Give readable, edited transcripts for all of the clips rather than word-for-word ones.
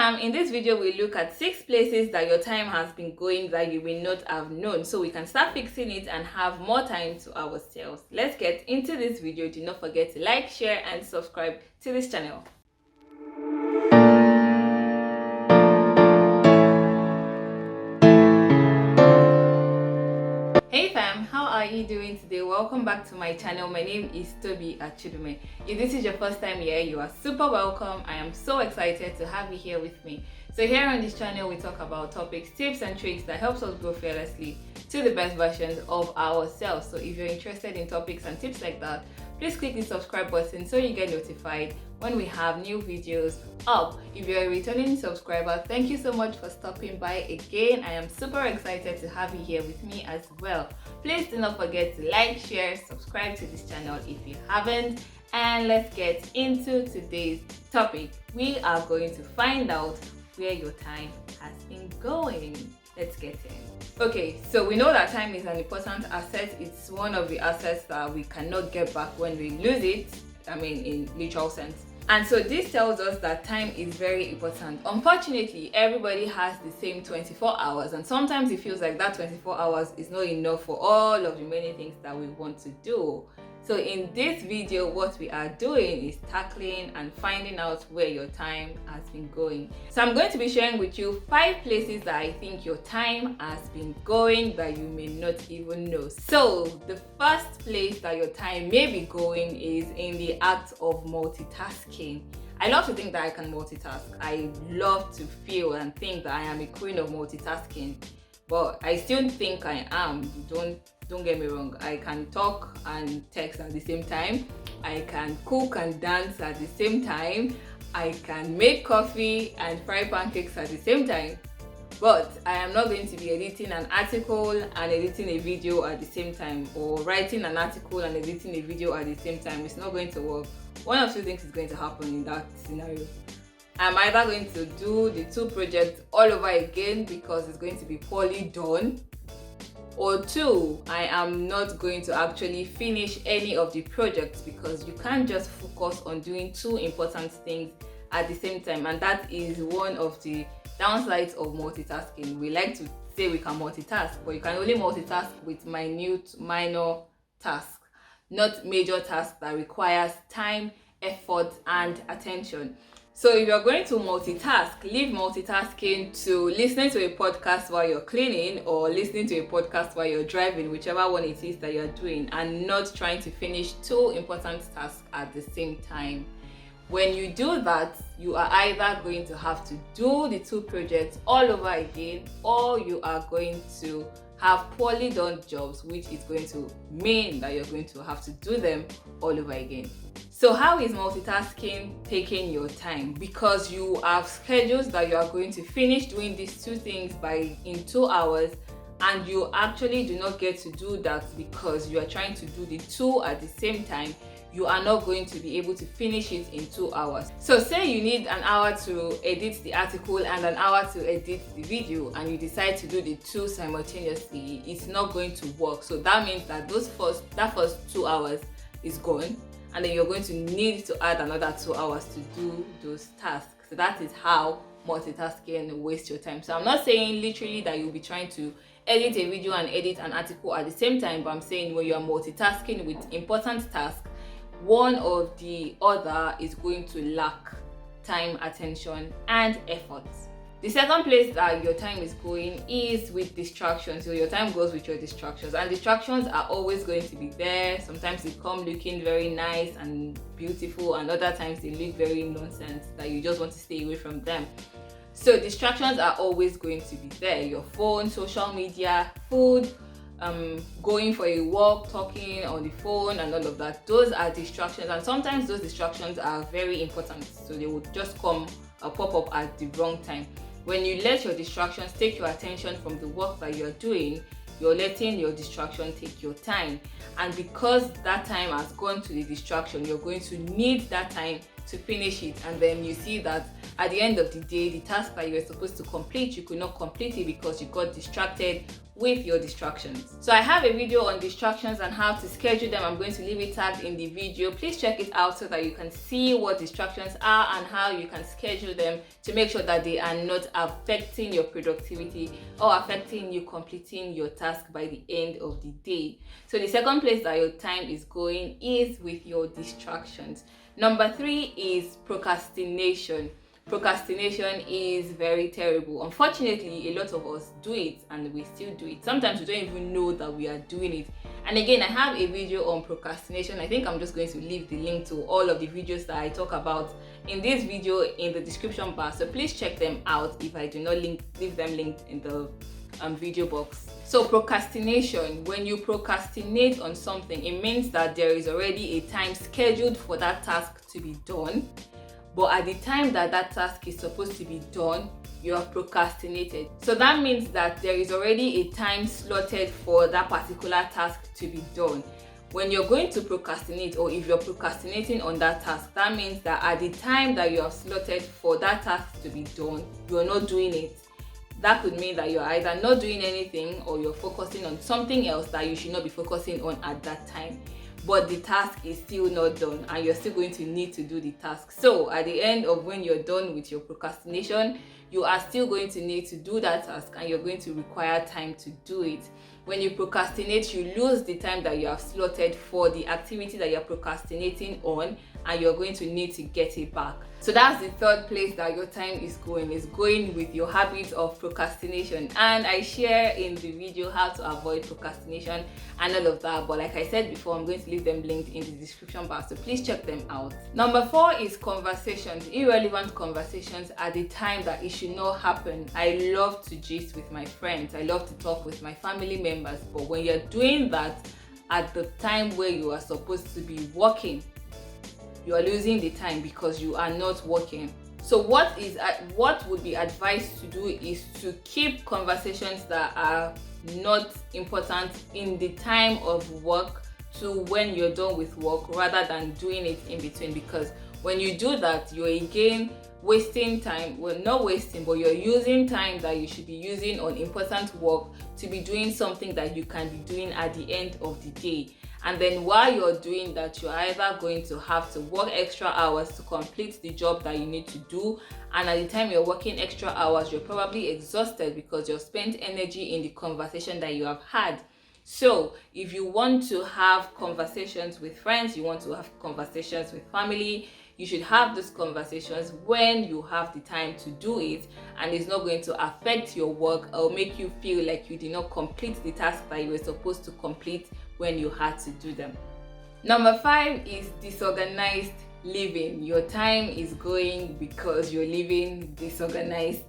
fam, in this video we look at 6 places that your time has been going that you may not have known, so we can start fixing it and have more time to ourselves. Let's get into this video. Do not forget to like, share and subscribe to this channel. Hey fam, how are you doing today? Welcome back to my channel. My name is Tobi Achudume. If this is your first time here, you are super welcome. I am so excited to have you here with me. So here on this channel, we talk about topics, tips and tricks that helps us grow fearlessly to the best versions of ourselves. So if you're interested in topics and tips like that, please click the subscribe button so you get notified when we have new videos up. If you're a returning subscriber, thank you so much for stopping by again. I am super excited to have you here with me as well. Please do not forget to like, share, subscribe to this channel if you haven't. And let's get into today's topic. We are going to find out where your time has been going. Let's get in. Okay, so we know that time is an important asset. It's one of the assets that we cannot get back when we lose it. I mean, in literal sense. And so this tells us that time is very important. Unfortunately, everybody has the same 24 hours, and sometimes it feels like that 24 hours is not enough for all of the many things that we want to do. So in this video, what we are doing is tackling and finding out where your time has been going. So I'm going to be sharing with you 5 places that I think your time has been going that you may not even know. So the first place that your time may be going is in the act of multitasking. I love to think that I can multitask. I love to feel and think that I am a queen of multitasking, but I still think I am. Don't get me wrong, I can talk and text at the same time. I can cook and dance at the same time. I can make coffee and fry pancakes at the same time. But I am not going to be editing an article and editing a video at the same time, or writing an article and editing a video at the same time. It's not going to work. One of 2 things is going to happen in that scenario. I'm either going to do the 2 projects all over again because it's going to be poorly done, or 2, I am not going to actually finish any of the projects because you can't just focus on doing 2 important things at the same time. And that is one of the downsides of multitasking. We like to say we can multitask, but you can only multitask with minor tasks, not major tasks that requires time, effort and attention. So if you're going to multitask, leave multitasking to listening to a podcast while you're cleaning or listening to a podcast while you're driving, whichever one it is that you're doing, and not trying to finish 2 important tasks at the same time. When you do that, you are either going to have to do the 2 projects all over again, or you are going to have poorly done jobs, which is going to mean that you're going to have to do them all over again. So how is multitasking taking your time? Because you have schedules that you are going to finish doing these 2 things in 2 hours, and you actually do not get to do that because you are trying to do the 2 at the same time. You are not going to be able to finish it in 2 hours. So say you need an hour to edit the article and an hour to edit the video, and you decide to do the 2 simultaneously, it's not going to work. So that means that that first 2 hours is gone, and then you're going to need to add another 2 hours to do those tasks. So that is how multitasking wastes your time. So I'm not saying literally that you'll be trying to edit a video and edit an article at the same time, but I'm saying when you're multitasking with important tasks, one or the other is going to lack time, attention and effort. The second place that your time is going is with distractions. So your time goes with your distractions, and distractions are always going to be there. Sometimes they come looking very nice and beautiful, and other times they look very nonsense that you just want to stay away from them. So distractions are always going to be there. Your phone, social media, food, going for a walk, talking on the phone and all of that. Those are distractions, and sometimes those distractions are very important, so they will just come pop up at the wrong time. When you let your distractions take your attention from the work that you're doing, you're letting your distraction take your time, and because that time has gone to the distraction, you're going to need that time to finish it, and then you see that at the end of the day, the task that you were supposed to complete, you could not complete it because you got distracted with your distractions. So I have a video on distractions and how to schedule them. I'm going to leave it tagged in the video. Please check it out so that you can see what distractions are and how you can schedule them to make sure that they are not affecting your productivity or affecting you completing your task by the end of the day. So the second place that your time is going is with your distractions. Number 3 is procrastination. Procrastination is very terrible. Unfortunately, a lot of us do it and we still do it. Sometimes we don't even know that we are doing it. And again, I have a video on procrastination. I think I'm just going to leave the link to all of the videos that I talk about in this video in the description bar. So please check them out. If I do not leave them linked in the video box. So procrastination, when you procrastinate on something, it means that there is already a time scheduled for that task to be done. But at the time that that task is supposed to be done, you have procrastinated. So that means that there is already a time slotted for that particular task to be done. When you're going to procrastinate, or if you're procrastinating on that task, that means that at the time that you have slotted for that task to be done, you're not doing it. That could mean that you're either not doing anything or you're focusing on something else that you should not be focusing on at that time. But the task is still not done and you're still going to need to do the task. So at the end of when you're done with your procrastination, you are still going to need to do that task and you're going to require time to do it. When you procrastinate, you lose the time that you have slotted for the activity that you're procrastinating on, and you're going to need to get it back. So that's the third place that your time is going with your habit of procrastination. And I share in the video how to avoid procrastination and all of that. But like I said before, I'm going to leave them linked in the description bar, so please check them out. Number 4 is conversations, irrelevant conversations at the time that it should not happen. I love to gist with my friends. I love to talk with my family members. But when you're doing that at the time where you are supposed to be working, you are losing the time because you are not working. So what would be advised to do is to keep conversations that are not important in the time of work to when you're done with work, rather than doing it in between, because when you do that, you're again wasting time. Well, not wasting, but you're using time that you should be using on important work to be doing something that you can be doing at the end of the day. And then while you're doing that, you're either going to have to work extra hours to complete the job that you need to do, and at the time you're working extra hours, you're probably exhausted because you've spent energy in the conversation that you have had. So if you want to have conversations with friends, you want to have conversations with family, you should have those conversations when you have the time to do it, and it's not going to affect your work or make you feel like you did not complete the task that you were supposed to complete when you had to do them. Number 5 is disorganized living. Your time is going because you're living disorganized.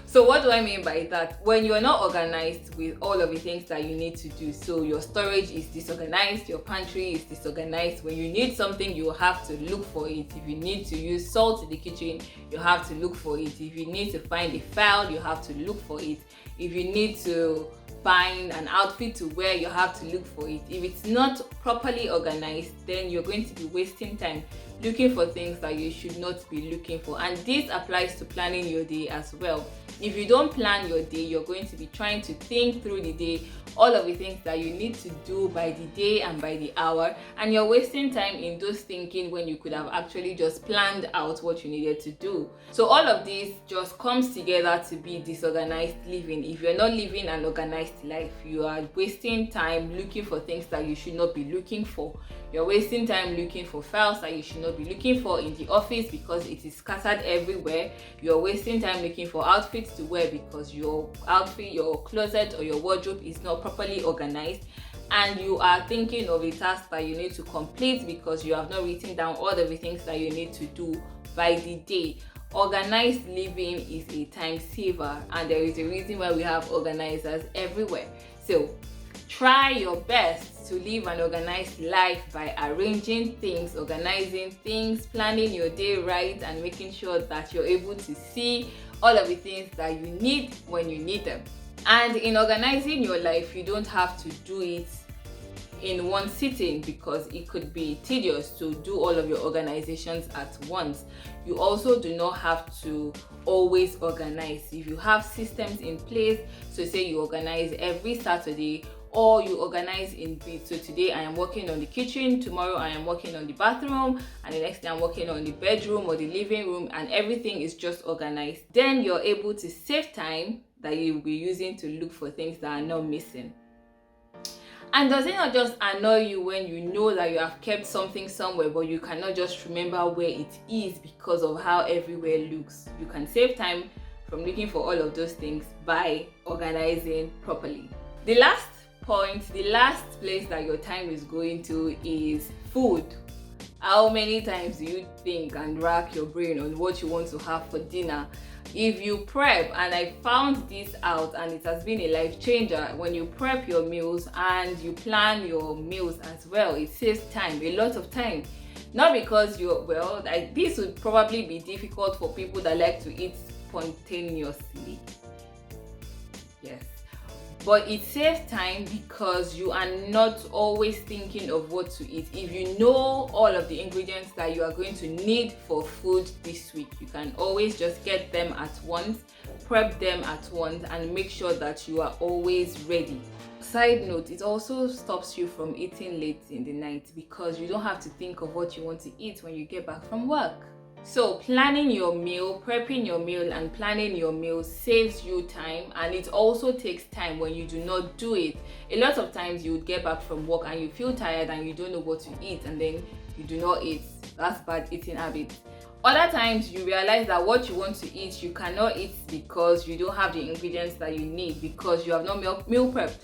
So what do I mean by that? When you're not organized with all of the things that you need to do, so your storage is disorganized, your pantry is disorganized. When you need something, you have to look for it. If you need to use salt in the kitchen, you have to look for it. If you need to find a file, you have to look for it. If you need to find an outfit to wear, you have to look for it. If it's not properly organized, then you're going to be wasting time looking for things that you should not be looking for. And this applies to planning your day as well. If you don't plan your day, you're going to be trying to think through the day, all of the things that you need to do by the day and by the hour, and you're wasting time in those thinking when you could have actually just planned out what you needed to do. So all of this just comes together to be disorganized living. If you're not living an organized life, you are wasting time looking for things that you should not be looking for. You're wasting time looking for files that you should not be looking for in the office because it is scattered everywhere. You're wasting time looking for outfits to wear because your outfit, your closet or your wardrobe is not properly organized, and you are thinking of a task that you need to complete because you have not written down all of the things that you need to do by the day. Organized living is a time saver, and there is a reason why we have organizers everywhere. So try your best to live an organized life by arranging things, organizing things, planning your day right, and making sure that you're able to see all of the things that you need when you need them. And in organizing your life, you don't have to do it in one sitting because it could be tedious to do all of your organizations at once. You also do not have to always organize. If you have systems in place, so say you organize every Saturday, or you organize in bits. So today I am working on the kitchen, tomorrow I am working on the bathroom, and the next day I'm working on the bedroom or the living room, and everything is just organized. Then you're able to save time that you'll be using to look for things that are not missing. And does it not just annoy you when you know that you have kept something somewhere but you cannot just remember where it is because of how everywhere looks? You can save time from looking for all of those things by organizing properly. The last point, the last place that your time is going to is food. How many times do you think and rack your brain on what you want to have for dinner? If you prep, and I found this out and it has been a life changer, when you prep your meals and you plan your meals as well, it saves time, a lot of time. Not because this would probably be difficult for people that like to eat spontaneously. Yes. But it saves time because you are not always thinking of what to eat. If you know all of the ingredients that you are going to need for food this week, you can always just get them at once, prep them at once, and make sure that you are always ready. Side note, it also stops you from eating late in the night because you don't have to think of what you want to eat when you get back from work. So planning your meal, prepping your meal, and planning your meal saves you time, and it also takes time when you do not do it. A lot of times you would get back from work and you feel tired and you don't know what to eat, and then you do not eat. That's bad eating habit. Other times you realize that what you want to eat, you cannot eat because you don't have the ingredients that you need because you have not meal prepped.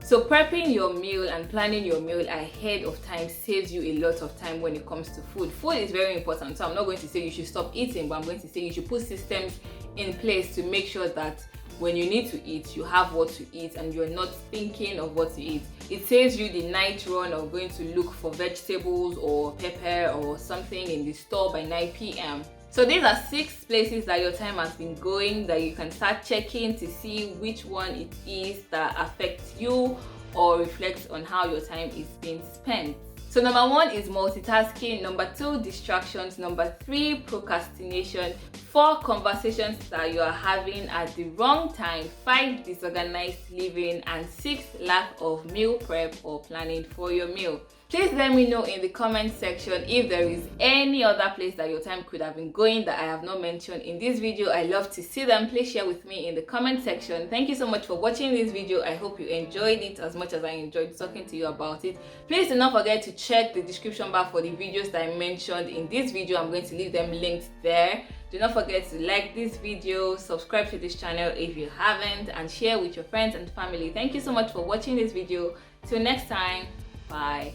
So prepping your meal and planning your meal ahead of time saves you a lot of time when it comes to food. Food is very important, so I'm not going to say you should stop eating, but I'm going to say you should put systems in place to make sure that when you need to eat, you have what to eat and you're not thinking of what to eat. It saves you the night run of going to look for vegetables or pepper or something in the store by 9 p.m. So these are 6 places that your time has been going that you can start checking to see which one it is that affects you or reflects on how your time is being spent. So number 1 is multitasking, number 2 distractions, number 3 procrastination, 4 conversations that you are having at the wrong time, 5 disorganized living, and 6 lack of meal prep or planning for your meal. Please let me know in the comment section if there is any other place that your time could have been going that I have not mentioned in this video. I love to see them. Please share with me in the comment section. Thank you so much for watching this video. I hope you enjoyed it as much as I enjoyed talking to you about it. Please do not forget to check the description bar for the videos that I mentioned in this video. I'm going to leave them linked there. Do not forget to like this video, subscribe to this channel if you haven't, and share with your friends and family. Thank you so much for watching this video. Till next time, bye.